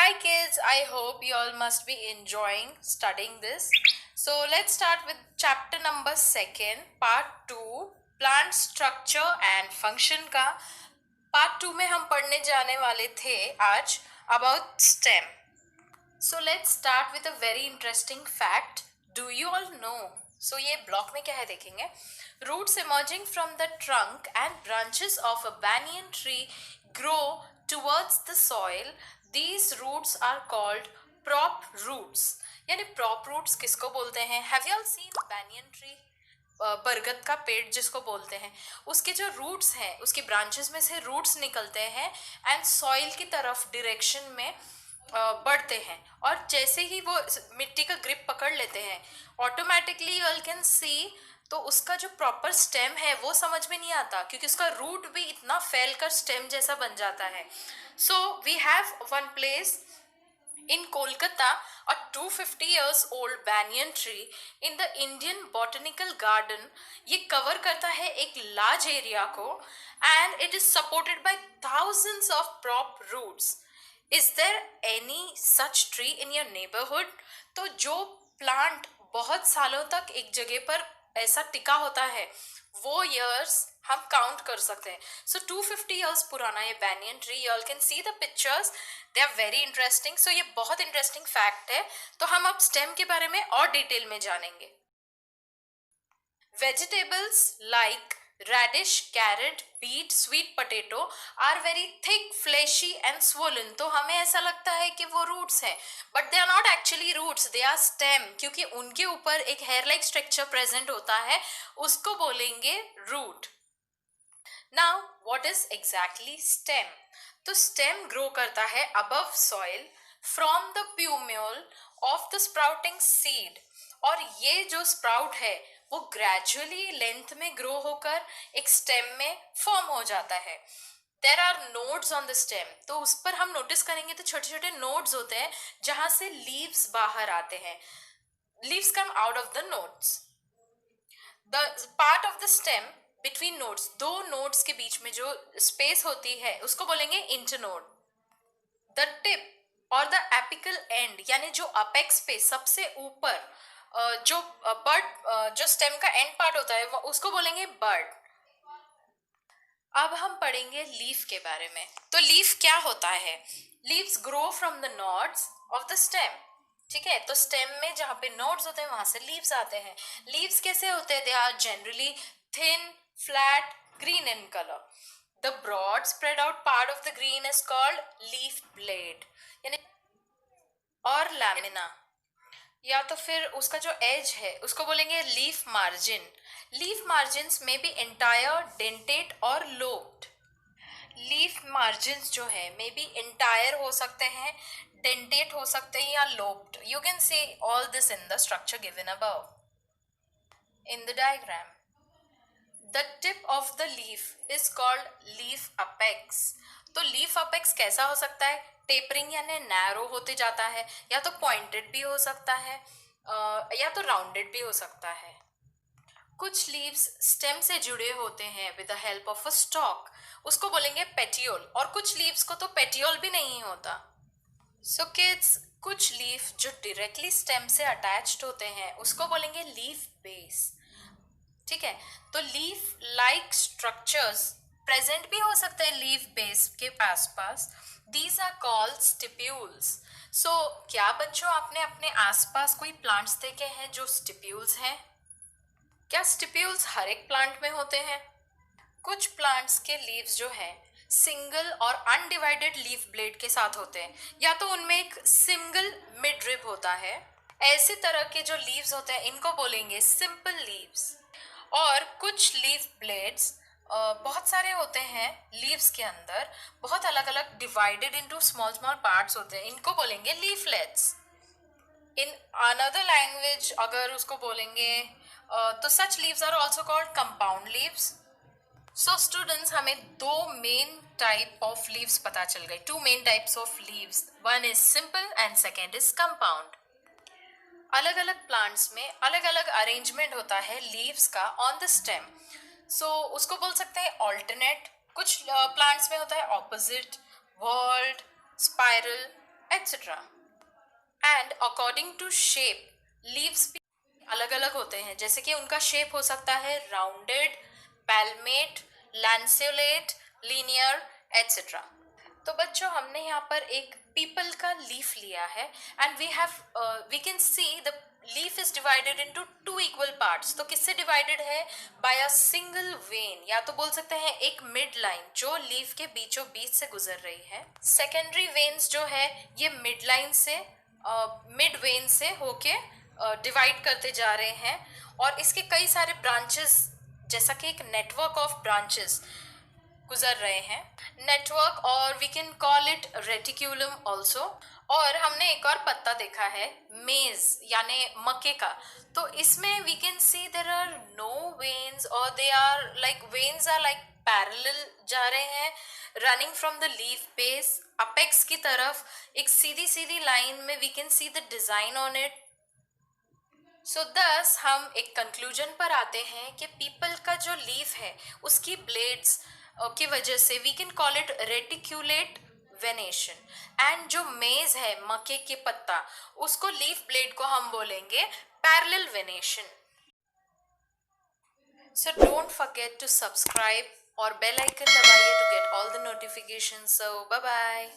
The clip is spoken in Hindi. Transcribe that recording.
Hi kids, I hope you all must be enjoying studying this. So let's start with chapter number 2, part 2, plant structure and function का part 2 में हम पढ़ने जाने वाले थे आज about stem. So let's start with a very interesting fact. Do you all know? So ये block में क्या है देखेंगे. Roots emerging from the trunk and branches of a banyan tree grow towards the soil. These roots are called prop roots. यानी prop roots किसको बोलते हैं? Have you all seen banyan tree? बरगद का पेड़ जिसको बोलते हैं, उसके जो रूट्स हैं, उसकी ब्रांचेस में से रूट्स निकलते हैं एंड सॉइल की तरफ डायरेक्शन में बढ़ते हैं, और जैसे ही वो मिट्टी का ग्रिप पकड़ लेते हैं ऑटोमेटिकली यू ऑल कैन सी, तो उसका जो प्रॉपर स्टेम है वो समझ में नहीं आता क्योंकि उसका रूट भी इतना फैल कर स्टेम जैसा बन जाता है. So we have one place in Kolkata, a 250 years old banyan tree in the Indian Botanical Garden. ये कवर करता है एक लार्ज एरिया को and it is supported by thousands of prop roots. Is there any such tree in your neighborhood? तो जो प्लांट बहुत सालों तक एक जगह पर ऐसा टिका होता है वो ईयर्स हम काउंट कर सकते हैं. सो 250 ईयर्स पुराना ये banyan tree, you all can see the pictures, they are very interesting. So ये बहुत इंटरेस्टिंग फैक्ट है. तो हम अब स्टेम के बारे में और डिटेल में जानेंगे. Vegetables like radish, carrot, beet, sweet potato are very thick, fleshy and swollen. तो हमें ऐसा लगता है कि वो roots हैं, but they are not actually roots, they are stem, क्योंकि उनके ऊपर एक hair like structure present होता है, उसको बोलेंगे root. Now what is exactly stem? तो stem grow करता है above soil from the plumule of the sprouting seed. और ये जो स्प्राउट है वो ग्रेजुअली लेंथ में ग्रो होकर एक स्टेम में फॉर्म हो जाता है. There are nodes on the stem, तो उस पर हम नोटिस करेंगे तो छोटे छोटे नोड्स होते हैं जहां से लीव्स बाहर आते हैं. Leaves come out of the nodes. The part of the stem between nodes, दो नोड्स के बीच में जो स्पेस होती है उसको बोलेंगे इंटरनोड. द टिप और द एपिकल एंड, यानी जो अपेक्स पे सबसे ऊपर जो बर्ड, जो स्टेम का एंड पार्ट होता है वो उसको बोलेंगे बर्ड. अब हम पढ़ेंगे लीफ के बारे में. तो लीफ क्या होता है? Leaves grow from the nodes of the stem. ठीक है, तो स्टेम में जहाँ पे नोड्स होते हैं वहां से लीव्स आते हैं. लीव्स कैसे होते हैं? They are generally thin, flat, green in colour. The broad spread out part of the green is called leaf blade, यानी और लैमिना, या तो फिर उसका जो एज है उसको बोलेंगे लीफ मार्जिन. लीफ मार्जिन में भी एंटायर, डेंटेट और लोब्ड. लीफ मार्जिन जो है मे बी एंटायर हो सकते हैं, डेंटेट हो सकते हैं या lobed. You can see all this in the structure given above in the diagram. The tip of the leaf is called leaf apex. तो लीफ अपेक्स कैसा हो सकता है? टेपरिंग यानी नैरो होते जाता है, या तो पॉइंटेड भी हो सकता है, या तो राउंडेड भी हो सकता है. कुछ लीव्स स्टेम से जुड़े होते हैं with the help of a stock, उसको बोलेंगे पेटियोल. और कुछ लीव्स को तो पेटियोल भी नहीं होता. सो किड्स, कुछ लीफ जो डायरेक्टली स्टेम से अटैच्ड होते हैं उसको बोलेंगे लीफ बेस. ठीक है, तो लीफ लाइक स्ट्रक्चर्स प्रेजेंट भी हो सकते हैं लीफ बेस के आसपास. These are called stipules. So क्या बच्चों आपने अपने आसपास कोई प्लांट्स देखे हैं जो स्टिप्यूल्स हैं? क्या स्टिप्यूल्स हर एक प्लांट में होते हैं? कुछ प्लांट्स के लीव्स जो है सिंगल और अनडिवाइडेड लीफ ब्लेड के साथ होते हैं, या तो उनमें एक सिंगल मिड रिब होता है. ऐसे तरह के जो लीव्स होते हैं इनको बोलेंगे सिंपल लीव्स. और कुछ लीफ ब्लेड्स बहुत सारे होते हैं लीव्स के अंदर, बहुत अलग अलग divided into small small parts होते हैं, इनको बोलेंगे लीफलेट्स. इन अनदर लैंग्वेज अगर उसको बोलेंगे तो such leaves are also called compound leaves. So students, हमें दो मेन टाइप ऑफ लीव्स पता चल गए. Two main types of leaves, one is simple and second is compound. अलग अलग प्लांट्स में अलग अलग अरेंजमेंट होता है लीव्स का ऑन द स्टेम. सो उसको बोल सकते हैं ऑल्टरनेट. कुछ प्लांट्स में होता है opposite, whorled, spiral etc. And according to shape leaves भी अलग अलग होते हैं, जैसे कि उनका शेप हो सकता है राउंडेड, पैल्मेट, लैंसेोलेट, लीनियर एटसेट्रा। तो बच्चों हमने यहाँ पर एक पीपल का लीफ लिया है and we can see the leaf is divided into two equal parts. तो किससे डिवाइडेड है? बाय अ सिंगल वेन, या तो बोल सकते हैं एक मिड लाइन जो लीफ के बीचों बीच से गुजर रही है। सेकेंडरी वेन्स जो है ये मिड लाइन से मिड वेन से होके डिवाइड करते जा रहे हैं और इसके कई सारे ब्रांचेस, जैसा कि एक नेटवर्क ऑफ ब्रांचेस गुजर रहे हैं। नेटवर्क, और we can call it reticulum also. और हमने एक और पत्ता देखा है मेज यानी मक्के का। तो इसमें we can see there are no veins, और they are like veins are like parallel जा रहे हैं running from the leaf base apex की तरफ। एक सीधी सीधी लाइन में we can see the design on it. So दस हम एक कंक्लूजन पर आते हैं कि पीपल का जो लीफ है उसकी ब्लेड्स की वजह से we can call it reticulate venation, and जो मेज है मक्के के पत्ता उसको लीफ ब्लेड को हम बोलेंगे parallel venation. So don't forget to subscribe और बेल आइकन दबाइए to get all the notification. So bye bye.